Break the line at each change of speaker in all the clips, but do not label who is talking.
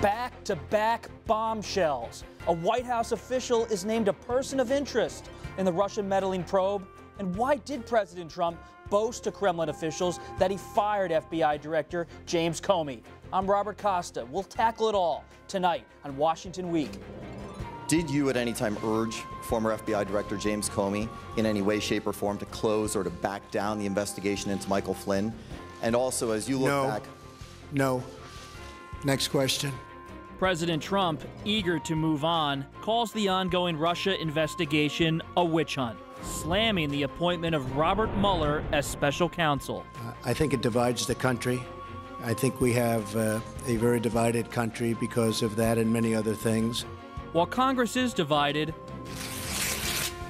Back-to-back bombshells. A White House official is named a person of interest in the Russian meddling probe. And why did President Trump boast to Kremlin officials that he fired FBI Director James Comey? I'm Robert Costa. We'll tackle it all tonight on Washington Week.
Did you at any time urge former FBI Director James Comey in any way, shape, or form to close or to back down the investigation into Michael Flynn? And also, as you look back...
No. Next question.
President Trump, eager to move on, calls the ongoing Russia investigation a witch hunt, slamming the appointment of Robert Mueller as special counsel.
I think it divides the country. I think we have a very divided country because of that and many other things.
While Congress is divided,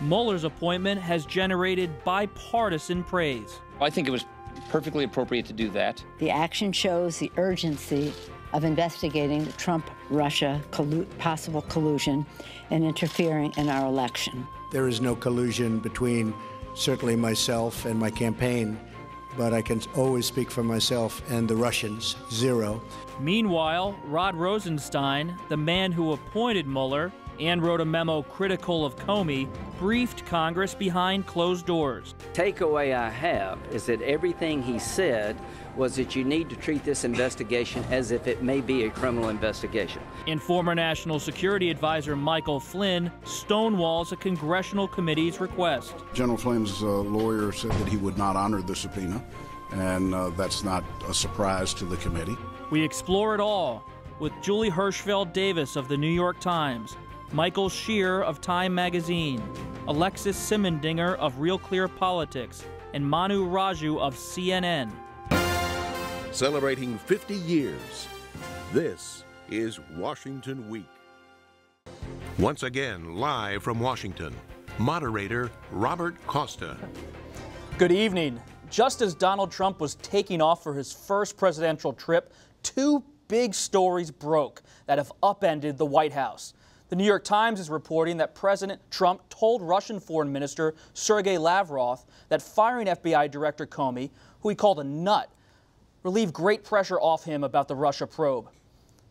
Mueller's appointment has generated bipartisan praise.
I think it was perfectly appropriate to do that.
The action shows the urgency of investigating the Trump-Russia possible collusion and interfering in our election.
There is no collusion between certainly myself and my campaign, but I can always speak for myself and the Russians. Zero.
Meanwhile, Rod Rosenstein, the man who appointed Mueller and wrote a memo critical of Comey, briefed Congress behind closed doors.
Takeaway I have is that everything he said was that you need to treat this investigation as if it may be a criminal investigation.
And former National Security Advisor Michael Flynn stonewalls a congressional committee's request.
General Flynn's lawyer said that he would not honor the subpoena, and that's not a surprise to the committee.
We explore it all with Julie Hirschfeld Davis of the New York Times, Michael Shear of Time Magazine, Alexis Simendinger of Real Clear Politics, and Manu Raju of CNN.
Celebrating 50 years, this is Washington Week. Once again, live from Washington, moderator Robert Costa.
Good evening. Just as Donald Trump was taking off for his first presidential trip, two big stories broke that have upended the White House. The New York Times is reporting that President Trump told Russian Foreign Minister Sergei Lavrov that firing FBI Director Comey, who he called a nut, relieved great pressure off him about the Russia probe.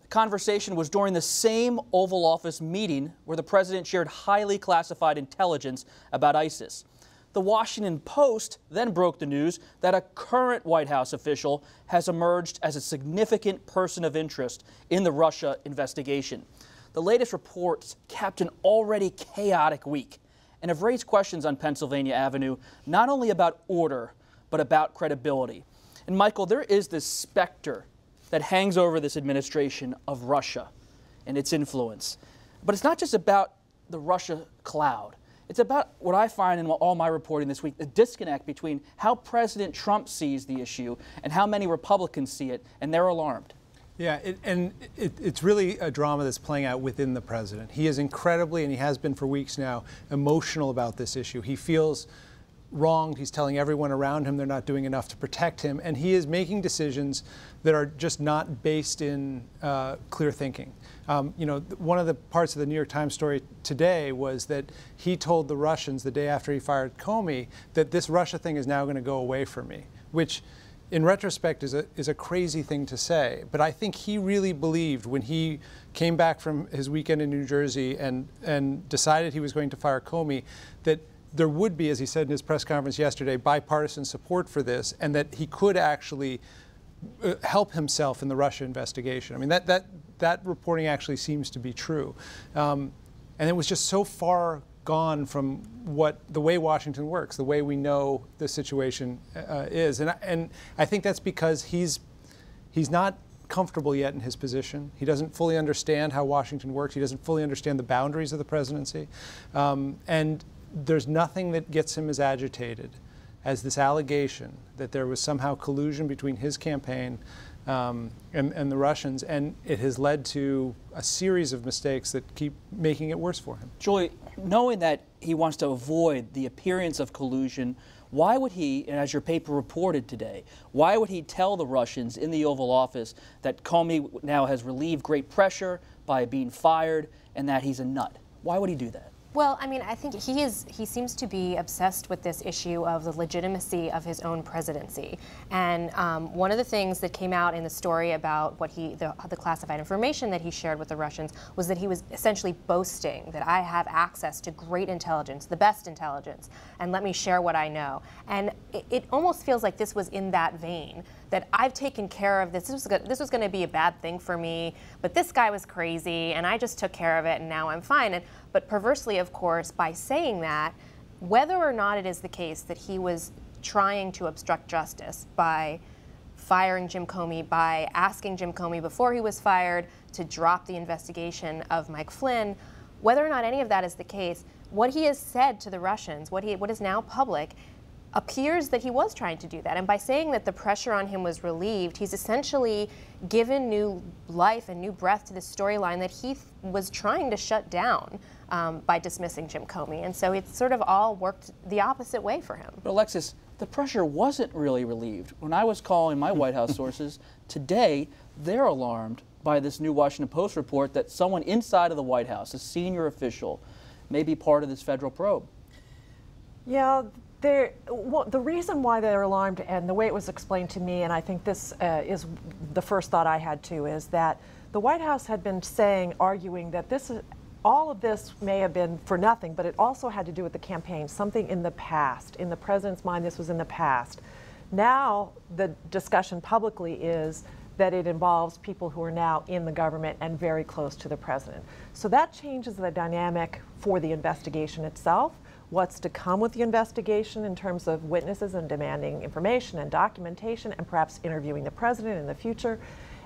The conversation was during the same Oval Office meeting where the president shared highly classified intelligence about ISIS. The Washington Post then broke the news that a current White House official has emerged as a significant person of interest in the Russia investigation. The latest reports capped an already chaotic week and have raised questions on Pennsylvania Avenue, not only about order, but about credibility. And Michael, there is this specter that hangs over this administration of Russia and its influence. But it's not just about the Russia cloud. It's about what I find in all my reporting this week, the disconnect between how President Trump sees the issue and how many Republicans see it, and they're alarmed.
Yeah, it's really a drama that's playing out within the president. He is incredibly, and he has been for weeks now, emotional about this issue. He feels wronged. He's telling everyone around him they're not doing enough to protect him, and he is making decisions that are just not based in clear thinking. You know, one of the parts of the New York Times story today was that he told the Russians the day after he fired Comey that this Russia thing is now going to go away from me, which in retrospect is a crazy thing to say. But I think he really believed when he came back from his weekend in New Jersey and decided he was going to fire Comey that there would be, as he said in his press conference yesterday, bipartisan support for this, and that he could actually help himself in the Russia investigation. I mean, that reporting actually seems to be true. And it was just so far gone from the way Washington works, the way we know the situation is. And I think that's because he's not comfortable yet in his position. He doesn't fully understand how Washington works. He doesn't fully understand the boundaries of the presidency. And there's nothing that gets him as agitated as this allegation that there was somehow collusion between his campaign and the Russians, and it has led to a series of mistakes that keep making it worse for him.
Julie, knowing that he wants to avoid the appearance of collusion, why would he, and as your paper reported today, why would he tell the Russians in the Oval Office that Comey now has relieved great pressure by being fired and that he's a nut? Why would he do that?
Well, I mean, I think he seems to be obsessed with this issue of the legitimacy of his own presidency. And one of the things that came out in the story about what the classified information that he shared with the Russians was that he was essentially boasting that I have access to great intelligence, the best intelligence, and let me share what I know. And it almost feels like this was in that vein, that I've taken care of this. This was going to be a bad thing for me, but this guy was crazy, and I just took care of it, and now I'm fine. But perversely, of course, by saying that, whether or not it is the case that he was trying to obstruct justice by firing Jim Comey, by asking Jim Comey before he was fired to drop the investigation of Mike Flynn, whether or not any of that is the case, what he has said to the Russians, what is now public, appears that he was trying to do that. And by saying that the pressure on him was relieved, he's essentially given new life and new breath to the storyline that he was trying to shut down by dismissing Jim Comey. And so it's sort of all worked the opposite way for him.
But Alexis, the pressure wasn't really relieved. When I was calling my White House sources today, they're alarmed by this new Washington Post report that someone inside of the White House, a senior official, may be part of this federal probe.
Yeah. The reason why they're alarmed, and the way it was explained to me, and I think this is the first thought I had too, is that the White House had been arguing that all of this may have been for nothing, but it also had to do with the campaign, something in the past. In the president's mind, this was in the past. Now, the discussion publicly is that it involves people who are now in the government and very close to the president. So that changes the dynamic for the investigation itself. What's to come with the investigation in terms of witnesses and demanding information and documentation and perhaps interviewing the president in the future.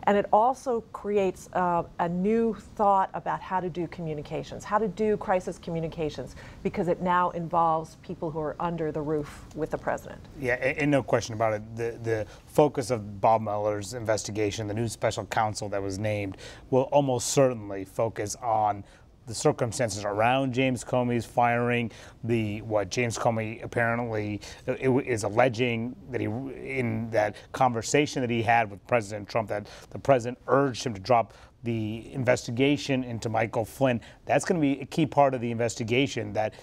And it also creates a new thought about how to do communications, how to do crisis communications, because it now involves people who are under the roof with the president.
Yeah, and no question about it. The focus of Bob Mueller's investigation, the new special counsel that was named, will almost certainly focus on the circumstances around James Comey's firing, what James Comey apparently is alleging that in that conversation that he had with President Trump, that the president urged him to drop the investigation into Michael Flynn. That's going to be a key part of the investigation that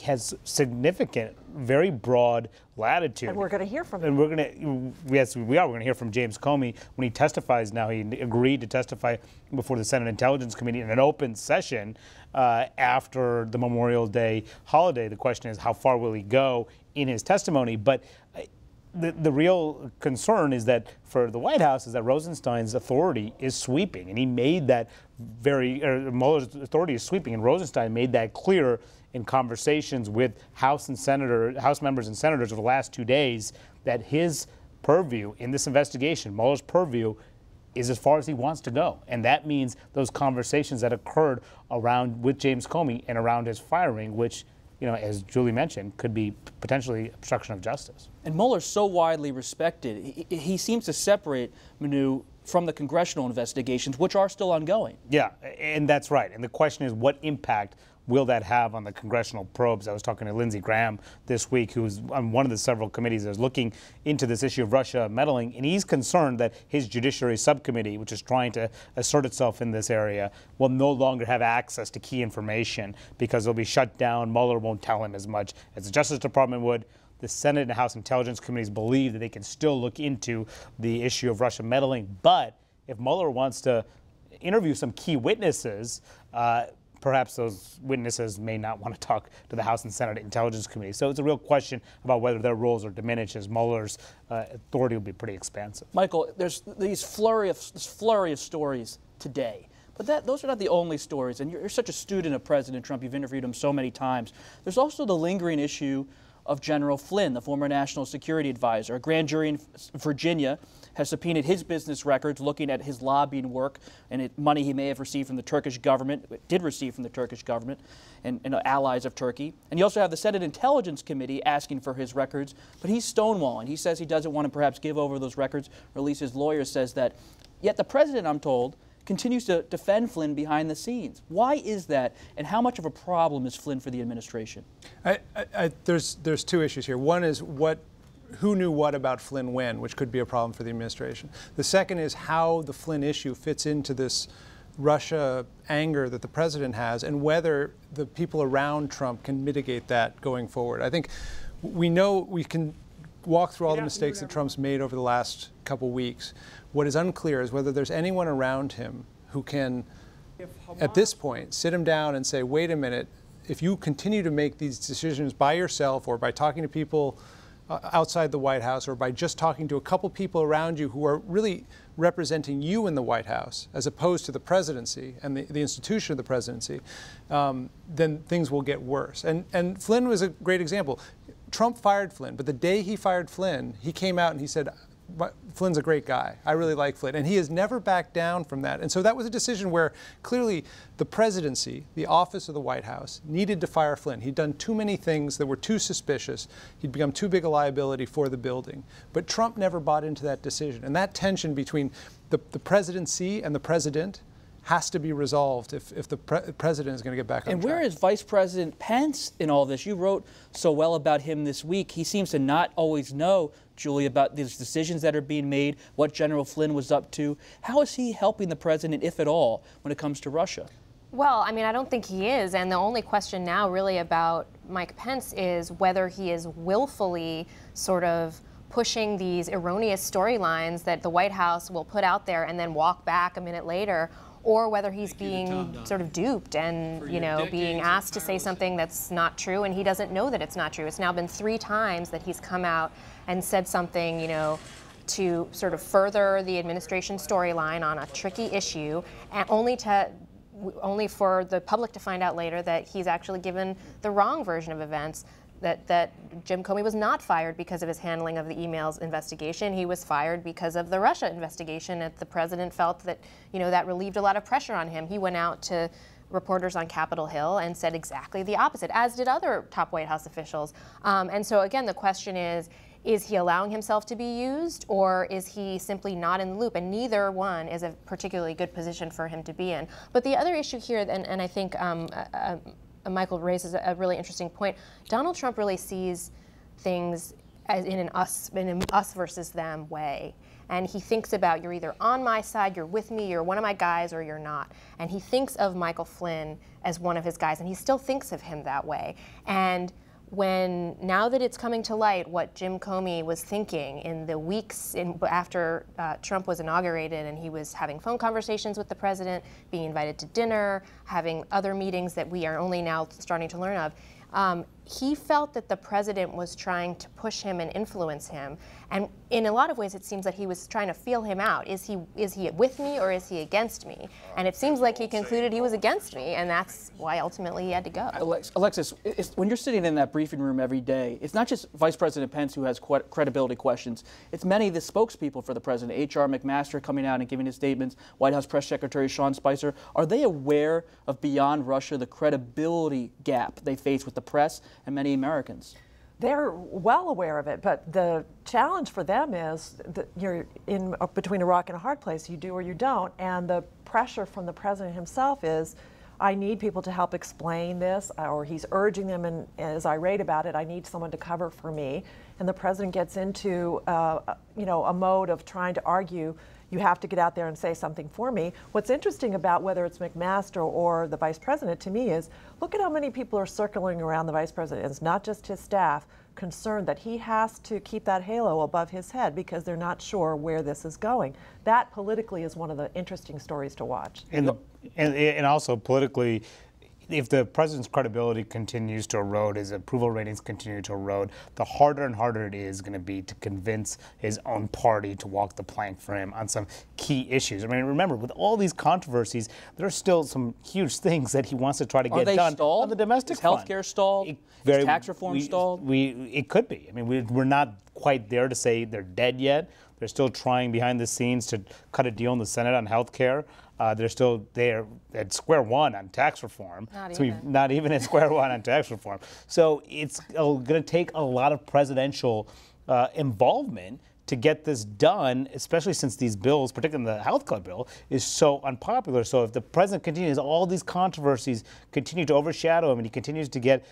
has significant, very broad latitude.
And we're going to hear from him.
And we're going to, yes, we are. We're going to hear from James Comey when he testifies now. He agreed to testify before the Senate Intelligence Committee in an open session after the Memorial Day holiday. The question is, how far will he go in his testimony? But the real concern is that for the White House is that Rosenstein's authority is sweeping, and he made that Mueller's authority is sweeping, and Rosenstein made that clear in conversations with House members and senators over the last 2 days, that his purview in this investigation, Mueller's purview, is as far as he wants to go. And that means those conversations that occurred with James Comey and around his firing, which, as Julie mentioned, could be potentially obstruction of justice.
And Mueller's so widely respected. He seems to separate Manu from the congressional investigations, which are still ongoing.
Yeah, and that's right. And the question is, what impact will that have on the congressional probes? I was talking to Lindsey Graham this week, who's on one of the several committees that is looking into this issue of Russia meddling, and he's concerned that his Judiciary Subcommittee, which is trying to assert itself in this area, will no longer have access to key information because it'll be shut down. Mueller won't tell him as much as the Justice Department would. The Senate and House Intelligence Committees believe that they can still look into the issue of Russia meddling, but if Mueller wants to interview some key witnesses, perhaps those witnesses may not want to talk to the House and Senate Intelligence Committee. So it's a real question about whether their roles are diminished, as Mueller's authority will be pretty expansive.
Michael, there's this flurry of stories today. But those are not the only stories. And you're such a student of President Trump. You've interviewed him so many times. There's also the lingering issue of General Flynn, the former national security advisor. A grand jury in Virginia has subpoenaed his business records looking at his lobbying work and money he may have received from the Turkish government, did receive from the Turkish government and allies of Turkey. And you also have the Senate Intelligence Committee asking for his records, but he's stonewalling. He says he doesn't want to perhaps give over those records, or at least his lawyer says that. Yet the president, I'm told, continues to defend Flynn behind the scenes. Why is that, and how much of a problem is Flynn for the administration?
There's two issues here. One is who knew what about Flynn when, which could be a problem for the administration. The second is how the Flynn issue fits into this Russia anger that the president has and whether the people around Trump can mitigate that going forward. I think we know we can walk through all the mistakes that Trump's made over the last couple weeks. What is unclear is whether there's anyone around him who can, at this point, sit him down and say, wait a minute, if you continue to make these decisions by yourself or by talking to people outside the White House or by just talking to a couple people around you who are really representing you in the White House as opposed to the presidency and the institution of the presidency, then things will get worse. And Flynn was a great example. Trump fired Flynn, but the day he fired Flynn, he came out and he said, Flynn's a great guy. I really like Flynn. And he has never backed down from that. And so that was a decision where clearly the presidency, the office of the White House, needed to fire Flynn. He'd done too many things that were too suspicious. He'd become too big a liability for the building. But Trump never bought into that decision. And that tension between the presidency and the president has to be resolved if the president is going to get back on track.
And where is Vice President Pence in all this? You wrote so well about him this week. He seems to not always know, Julie, about these decisions that are being made, what General Flynn was up to. How is he helping the president, if at all, when it comes to Russia?
Well, I mean, I don't think he is. And the only question now really about Mike Pence is whether he is willfully sort of pushing these erroneous storylines that the White House will put out there and then walk back a minute later, or whether he's being sort of duped and, you know, being asked to say something that's not true and he doesn't know that it's not true. It's now been 3 times that he's come out and said something, you know, to sort of further the administration storyline on a tricky issue, and only for the public to find out later that he's actually given the wrong version of events. That Jim Comey was not fired because of his handling of the emails investigation. He was fired because of the Russia investigation. And the president felt that, you know, that relieved a lot of pressure on him. He went out to reporters on Capitol Hill and said exactly the opposite, as did other top White House officials. And so again, the question is he allowing himself to be used, or is he simply not in the loop? And neither one is a particularly good position for him to be in. But the other issue here, and I think Michael raises a really interesting point. Donald Trump really sees things as in an us versus them way. And he thinks about, you're either on my side, you're with me, you're one of my guys, or you're not. And he thinks of Michael Flynn as one of his guys, and he still thinks of him that way. And now that it's coming to light what Jim Comey was thinking in the weeks after Trump was inaugurated, and he was having phone conversations with the president, being invited to dinner, having other meetings that we are only now starting to learn of, he felt that the president was trying to push him and influence him. And in a lot of ways, it seems that he was trying to feel him out. Is he with me or is he against me? And it seems like he concluded he was against me, and that's why ultimately he had to go.
Alexis, when you're sitting in that briefing room every day, it's not just Vice President Pence who has credibility questions. It's many of the spokespeople for the president, H.R. McMaster coming out and giving his statements, White House Press Secretary Sean Spicer. Are they aware of, beyond Russia, the credibility gap they face with the press and many Americans?
They're well aware of it, but the challenge for them is that you're in between a rock and a hard place. You do or you don't, and the pressure from the president himself is, I need people to help explain this, or he's urging them, and as I write about it, I need someone to cover for me. And the president gets into a mode of trying to argue, you have to get out there and say something for me. What's interesting about whether it's McMaster or the vice president to me is, look at how many people are circling around the vice president. It's not just his staff concerned that he has to keep that halo above his head because they're not sure where this is going. That politically is one of the interesting stories to watch.
And also politically, if the president's credibility continues to erode, his approval ratings continue to erode, the harder and harder it is going to be to convince his own party to walk the plank for him on some key issues. I mean, remember, with all these controversies, there are still some huge things that he wants to try to get done
stalled?
on the domestic
front. Is healthcare stalled? Is tax reform stalled?
It could be. I mean, we're not quite there to say they're dead yet. They're still trying behind the scenes to cut a deal in the Senate on health care. They're still there at square one on tax reform. Not even at square one on tax reform. So it's going to take a lot of presidential involvement to get this done, especially since these bills, particularly the health care bill, is so unpopular. So if the president continues, all these controversies continue to overshadow him, and he continues to get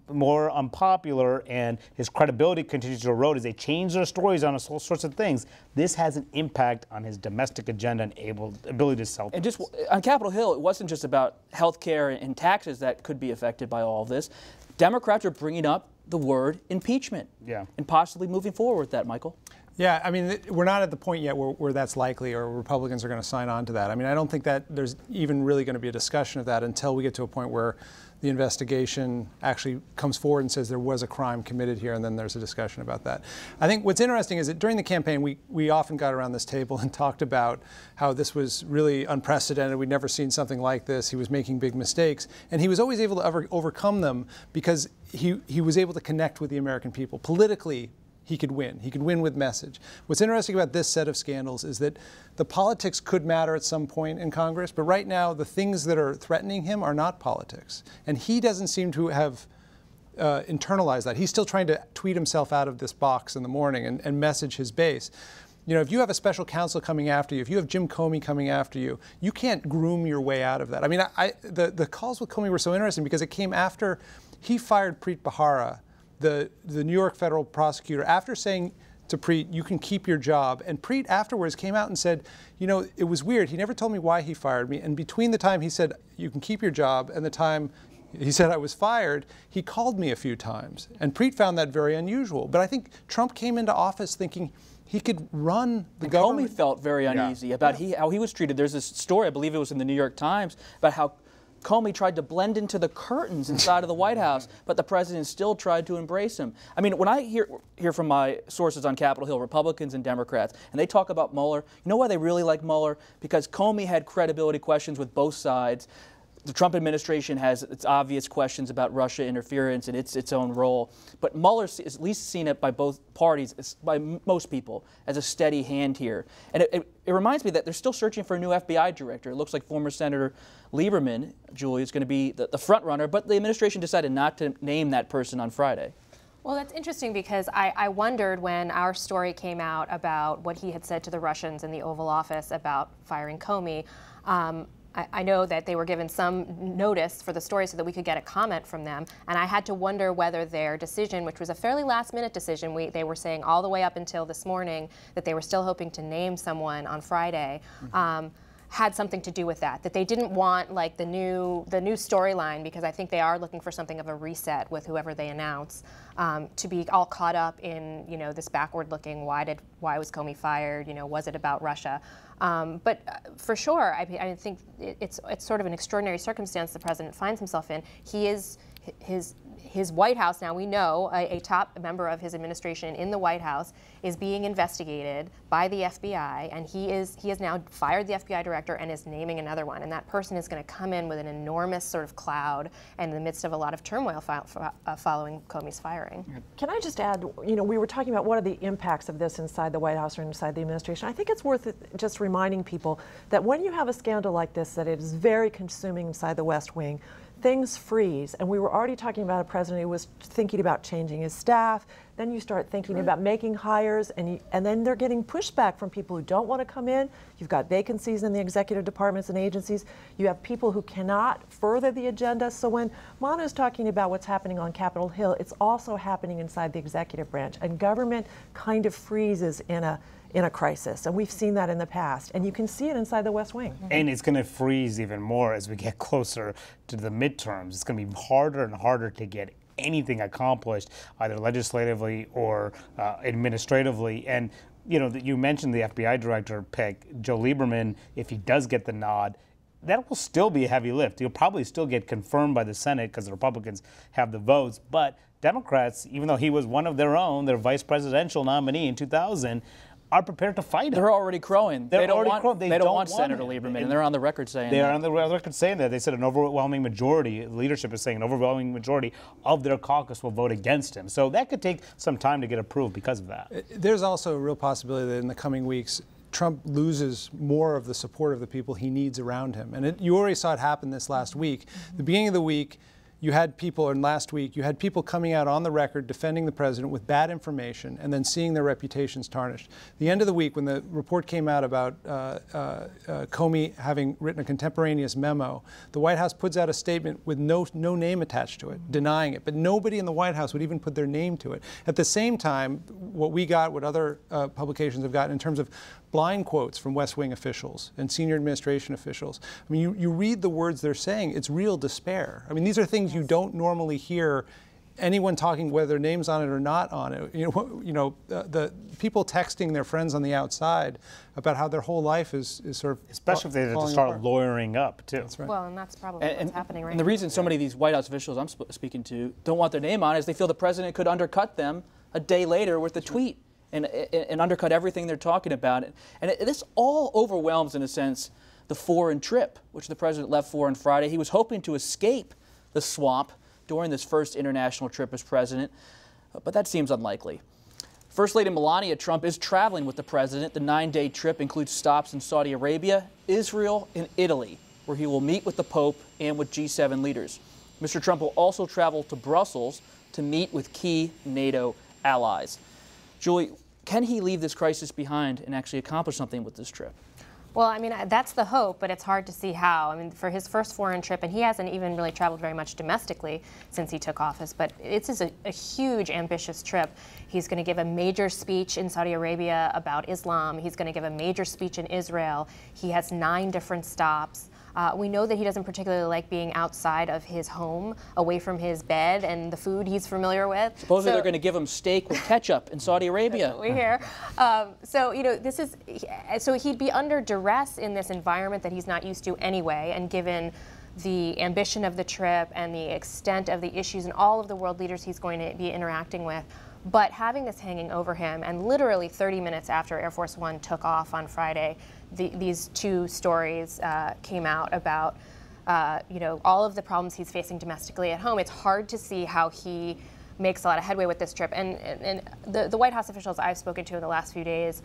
more unpopular, and his credibility continues to erode as they change their stories on all sorts of things, this has an impact on his domestic agenda and ability to sell.
And just on Capitol Hill, it wasn't just about health care and taxes that could be affected by all of this. Democrats are bringing up the word impeachment, and possibly moving forward with that, Michael.
Yeah, I mean, we're not at the point yet where that's likely, or Republicans are going to sign on to that. I mean, I don't think that there's even really going to be a discussion of that until we get to a point where the investigation actually comes forward and says there was a crime committed here, and then there's a discussion about that. I think what's interesting is that during the campaign, we often got around this table and talked about how this was really unprecedented. We'd never seen something like this. He was making big mistakes, and he was always able to overcome them because he was able to connect with the American people. Politically, he could win. He could win with message. What's interesting about this set of scandals is that the politics could matter at some point in Congress, but right now the things that are threatening him are not politics. And he doesn't seem to have internalized that. He's still trying to tweet himself out of this box in the morning and message his base. You know, if you have a special counsel coming after you, if you have Jim Comey coming after you, you can't groom your way out of that. I mean, the calls with Comey were so interesting because it came after he fired Preet Bharara, the New York federal prosecutor, after saying to Preet, you can keep your job. And Preet afterwards came out and said, you know, it was weird. He never told me why he fired me. And between the time he said, you can keep your job, and the time he said I was fired, he called me a few times. And Preet found that very unusual. But I think Trump came into office thinking he could run the government.
Comey felt very uneasy about how he was treated. There's this story, I believe it was in the New York Times, about how Comey tried to blend into the curtains inside of the White House, but the president still tried to embrace him. I mean, when I hear from my sources on Capitol Hill, Republicans and Democrats, and they talk about Mueller, you know why they really like Mueller? Because Comey had credibility questions with both sides. The Trump administration has its obvious questions about Russia interference and its own role. But Mueller is at least seen it by both parties, by most people, as a steady hand here. And it reminds me that they're still searching for a new FBI director. It looks like former Senator Lieberman, Julie, is going to be the front runner, but the administration decided not to name that person on Friday.
Well, that's interesting because I wondered when our story came out about what he had said to the Russians in the Oval Office about firing Comey. I know that they were given some notice for the story so that we could get a comment from them, and I had to wonder whether their decision, which was a fairly last-minute decision, they were saying all the way up until this morning that they were still hoping to name someone on Friday, had something to do with that they didn't want like the new storyline, because I think they are looking for something of a reset with whoever they announce, to be all caught up in, you know, this backward-looking, why was Comey fired, you know, was it about Russia? But for sure, I think it's sort of an extraordinary circumstance the president finds himself in. He is his White House now, we know a top member of his administration in the White House is being investigated by the FBI, and he has now fired the FBI director and is naming another one. And that person is going to come in with an enormous sort of cloud and in the midst of a lot of turmoil following Comey's firing.
Can I just add, you know, we were talking about what are the impacts of this inside the White House or inside the administration. I think it's worth just reminding people that when you have a scandal like this, that it is very consuming inside the West Wing. Things freeze, and we were already talking about a president who was thinking about changing his staff. Then you start thinking about making hires, and then they're getting pushback from people who don't want to come in. You've got vacancies in the executive departments and agencies. You have people who cannot further the agenda. So when Manu is talking about what's happening on Capitol Hill, it's also happening inside the executive branch, and government kind of freezes in a crisis, and we've seen that in the past, and you can see it inside the West Wing.
And it's going to freeze even more as we get closer to the midterms. It's going to be harder and harder to get anything accomplished, either legislatively or administratively. And you know, you mentioned the FBI director pick, Joe Lieberman. If he does get the nod, that will still be a heavy lift. He'll probably still get confirmed by the Senate because the Republicans have the votes, but Democrats, even though he was one of their own, their vice presidential nominee in 2000, are prepared to fight him.
They're already crowing.
They
don't want Senator Lieberman, and they're on the record saying that.
They're on the record saying that. They said an overwhelming majority, leadership is saying an overwhelming majority of their caucus will vote against him. So that could take some time to get approved because of that.
There's also a real possibility that in the coming weeks, Trump loses more of the support of the people he needs around him. And you already saw it happen this last week. The beginning of the week, you had people, and last week, you had people coming out on the record defending the president with bad information and then seeing their reputations tarnished. The end of the week, when the report came out about Comey having written a contemporaneous memo, the White House puts out a statement with no name attached to it, denying it. But nobody in the White House would even put their name to it. At the same time, what we got, what other publications have gotten in terms of blind quotes from West Wing officials and senior administration officials. I mean, you read the words they're saying, it's real despair. I mean, these are things you don't normally hear anyone talking, whether their name's on it or not on it. The people texting their friends on the outside about how their whole life is sort of
especially if they have to start
apart.
lawyering up too.
That's right.
Well, and that's probably what's happening right now.
And the reason so many of these White House officials I'm speaking to don't want their name on it is they feel the president could undercut them a day later with a tweet and undercut everything they're talking about. And this all overwhelms, in a sense, the foreign trip, which the president left for on Friday. He was hoping to escape the swamp during this first international trip as president, but that seems unlikely. First Lady Melania Trump is traveling with the president. The 9-day trip includes stops in Saudi Arabia, Israel, and Italy, where he will meet with the Pope and with G7 leaders. Mr. Trump will also travel to Brussels to meet with key NATO allies. Julie, can he leave this crisis behind and actually accomplish something with this trip?
Well, I mean, that's the hope, but it's hard to see how. I mean, for his first foreign trip, and he hasn't even really traveled very much domestically since he took office, but it's a huge, ambitious trip. He's going to give a major speech in Saudi Arabia about Islam. He's going to give a major speech in Israel. He has 9 different stops. We know that he doesn't particularly like being outside of his home, away from his bed and the food he's familiar with.
Supposedly they're going to give him steak with ketchup in Saudi Arabia.
That's what we hear. So, you know, so he'd be under duress in this environment that he's not used to anyway, and given the ambition of the trip and the extent of the issues and all of the world leaders he's going to be interacting with. But having this hanging over him, and literally 30 minutes after Air Force One took off on Friday, these 2 stories came out about all of the problems he's facing domestically at home. It's hard to see how he makes a lot of headway with this trip. And the White House officials I've spoken to in the last few days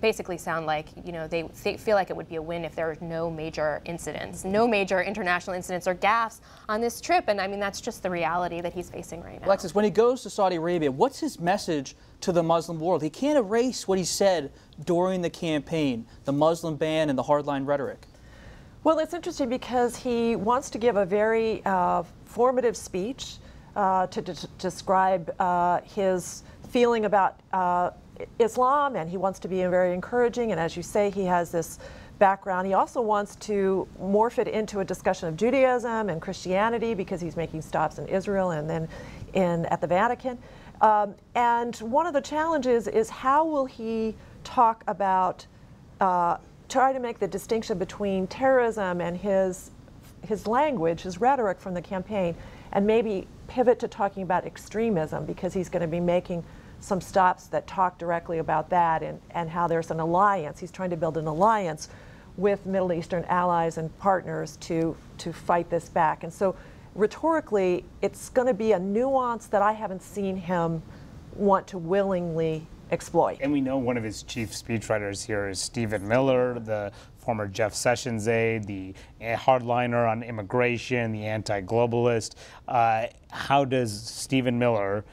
basically sound like, they feel like it would be a win if there were no major incidents, no major international incidents or gaffes on this trip. And I mean, that's just the reality that he's facing right now.
Alexis, when he goes to Saudi Arabia, what's his message to the Muslim world? He can't erase what he said during the campaign, the Muslim ban and the hardline rhetoric.
Well, it's interesting because he wants to give a very formative speech to describe his feeling about Islam, and he wants to be very encouraging. And as you say, he has this background. He also wants to morph it into a discussion of Judaism and Christianity because he's making stops in Israel and then at the Vatican. And one of the challenges is how will he talk about, try to make the distinction between terrorism and his language, his rhetoric from the campaign, and maybe pivot to talking about extremism, because he's going to be making some stops that talk directly about that and how there's an alliance. He's trying to build an alliance with Middle Eastern allies and partners to fight this back. And so rhetorically, it's going to be a nuance that I haven't seen him want to willingly exploit.
And we know one of his chief speechwriters here is Stephen Miller, the former Jeff Sessions aide, the hardliner on immigration, the anti-globalist. How does Stephen Miller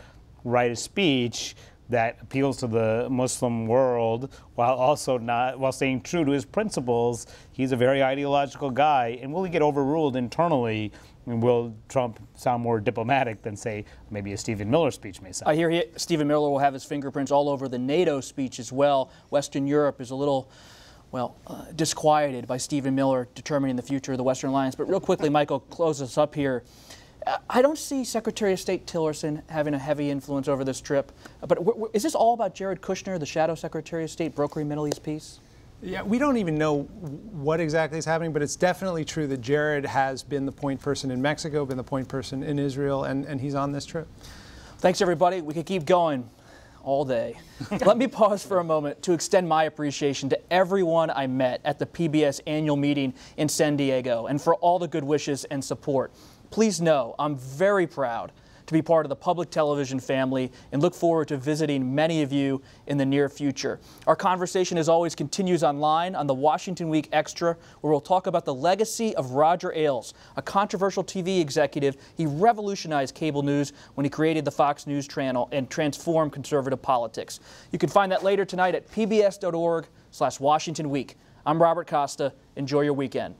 write a speech that appeals to the Muslim world while staying true to his principles? He's a very ideological guy, and will he get overruled internally? And will Trump sound more diplomatic than, say, maybe a Stephen Miller speech may sound?
I hear Stephen Miller will have his fingerprints all over the NATO speech as well. Western Europe is a little, disquieted by Stephen Miller determining the future of the Western Alliance. But real quickly, Michael, close us up here. I don't see Secretary of State Tillerson having a heavy influence over this trip. But is this all about Jared Kushner, the shadow Secretary of State, brokering Middle East peace?
Yeah, we don't even know what exactly is happening, but it's definitely true that Jared has been the point person in Mexico, been the point person in Israel, and he's on this trip.
Thanks, everybody. We could keep going all day. Let me pause for a moment to extend my appreciation to everyone I met at the PBS annual meeting in San Diego, and for all the good wishes and support. Please know I'm very proud to be part of the public television family and look forward to visiting many of you in the near future. Our conversation, as always, continues online on the Washington Week Extra, where we'll talk about the legacy of Roger Ailes, a controversial TV executive. He revolutionized cable news when he created the Fox News Channel and transformed conservative politics. You can find that later tonight at pbs.org/WashingtonWeek. I'm Robert Costa. Enjoy your weekend.